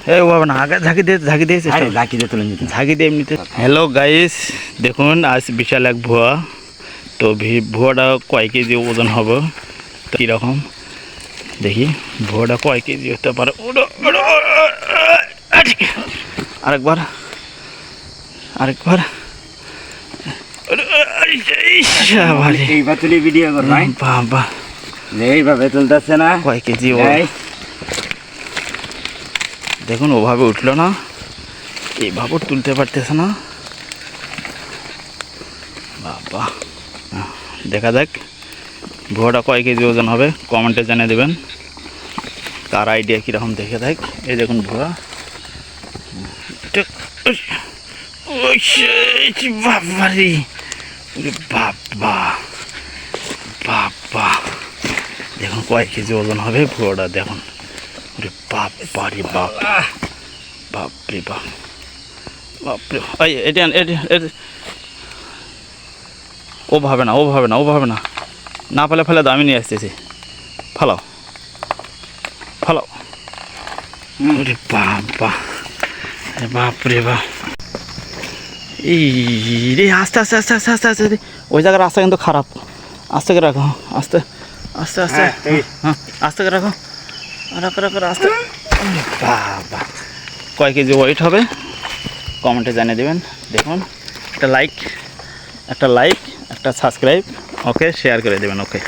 এই বাবা না আগে ঝাঁকি দিয়ে এমনিতে। হ্যালো গাইস, দেখুন আজ বিশাল এক ভুয়া। তো ভুয়াটা কয় কেজি ওজন হবে তো কীরকম দেখি ভুয়াটা কয় কেজি হতে পারে। আরেকবার বাবা এইভাবে তুলতেছে না, কয় কেজি দেখুন, ওভাবে উঠলো না, এইভাবে তুলতে পারতেছে না। বাবা, দেখা যাক ভুয়াটা কয় কেজি ওজন হবে, কমেন্টে জানিয়ে দেবেন। কার আইডিয়া কীরকম দেখে দেখ। এই দেখুন ভুয়া, বাবারি বাবা বাবা, দেখুন কয় কেজি ওজন হবে ভুয়াটা দেখুন। বাবারি বাপ, বাপরে বাপ, বাপরে। এটা ও ভাবে না, না পেলে ফেলে দাও, আমি নিয়ে আসতেছি। ফালাও ওরে বাবা, বাপরে বাপ। এই রে, আস্তে ওই জায়গার রাস্তা কিন্তু খারাপ, আস্তে করে রাখো, আস্তে হ্যাঁ আস্তে করে রাখো, আস্তে। বাবা, কয় কেজি ওয়েট হবে কমেন্টে জানিয়ে দেবেন। দেখুন, একটা লাইক, একটা সাবস্ক্রাইব, ওকে, শেয়ার করে দেবেন, ওকে।